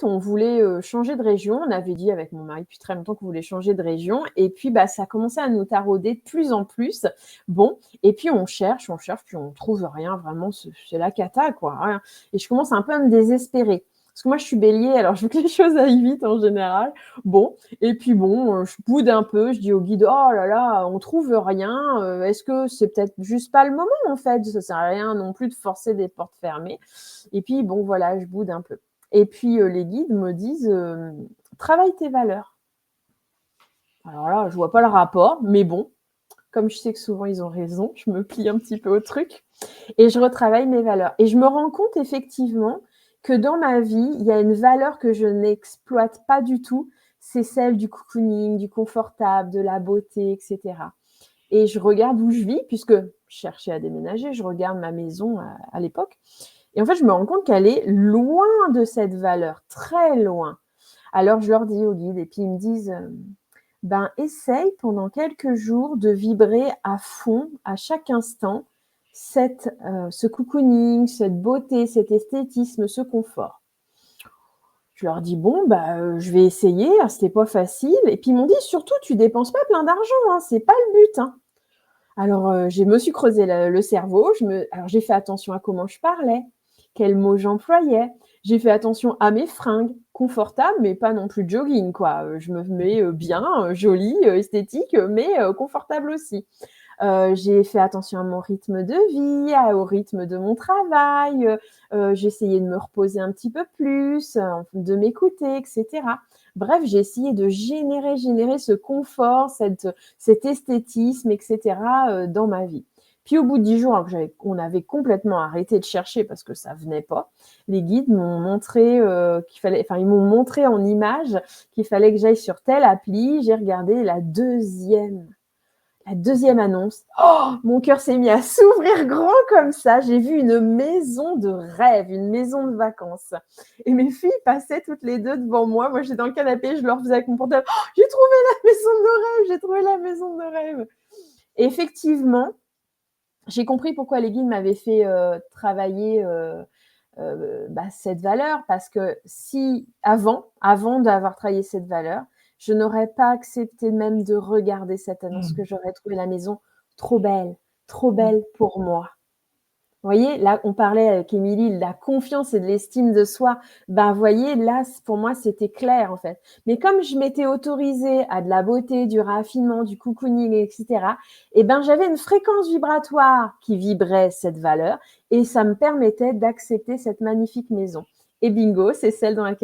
on voulait, changer de région. On avait dit avec mon mari depuis très longtemps qu'on voulait changer de région et puis, ça commençait à nous tarauder de plus en plus. Bon et puis on cherche, puis on trouve rien vraiment, c'est la cata quoi, rien et je commence un peu à me désespérer. Parce que moi je suis Bélier, alors je veux que les choses aillent vite en général. Bon et puis bon, je boude un peu, je dis au guide: «Oh là là, on trouve rien, est-ce que c'est peut-être juste pas le moment en fait? Ça sert à rien non plus de forcer des portes fermées» et puis bon voilà, je boude un peu. Et puis, les guides me disent, «Travaille tes valeurs». Alors là, je vois pas le rapport, mais bon, comme je sais que souvent ils ont raison, je me plie un petit peu au truc et je retravaille mes valeurs et je me rends compte effectivement que dans ma vie, il y a une valeur que je n'exploite pas du tout, c'est celle du cocooning, du confortable, de la beauté et cetera et je regarde où je vis puisque je cherchais à déménager, je regarde ma maison à l'époque et en fait, je me rends compte qu'elle est loin de cette valeur, très loin. Alors je leur dis aux guides et puis ils me disent, «Ben, essaye pendant quelques jours de vibrer à fond, à chaque instant, ce cocooning, cette beauté, cet esthétisme, ce confort». Je leur dis: «Bon, je vais essayer», c'était pas facile et puis ils m'ont dit: «Surtout, tu dépenses pas plein d'argent, hein, c'est pas le but, hein». Alors, je me suis creusé le cerveau, alors j'ai fait attention à comment je parlais, quels mots j'employais. J'ai fait attention à mes fringues, confortables, mais pas non plus jogging quoi, je me mets, bien, jolie, esthétique, mais confortable aussi. J'ai fait attention à mon rythme de vie, au rythme de mon travail, j'ai essayé de me reposer un petit peu plus, de m'écouter et cetera. Bref, j'ai essayé de générer ce confort, cet esthétisme et cetera, dans ma vie. Puis au bout de 10 jours, alors qu'on avait complètement arrêté de chercher parce que ça venait pas, les guides m'ont montré, ils m'ont montré en images qu'il fallait que j'aille sur telle appli. J'ai regardé la deuxième annonce, oh, mon cœur s'est mis à s'ouvrir grand comme ça. J'ai vu une maison de rêve, une maison de vacances. Et mes filles passaient toutes les deux devant moi. Moi, j'étais dans le canapé, je leur faisais avec mon portable, oh, j'ai trouvé la maison de nos rêves, j'ai trouvé la maison de rêve. Et effectivement, j'ai compris pourquoi les guides m'avaient fait travailler cette valeur, parce que si avant d'avoir travaillé cette valeur, je n'aurais pas accepté même de regarder cette annonce, Mmh. que j'aurais trouvé la maison trop Mmh. belle pour moi. Vous voyez, là, on parlait avec Émilie de la confiance et de l'estime de soi. Vous voyez, là, pour moi, c'était clair, en fait. Mais comme je m'étais autorisée à de la beauté, du raffinement, du cocooning, etc., j'avais une fréquence vibratoire qui vibrait cette valeur et ça me permettait d'accepter cette magnifique maison. Et bingo, c'est celle dans laquelle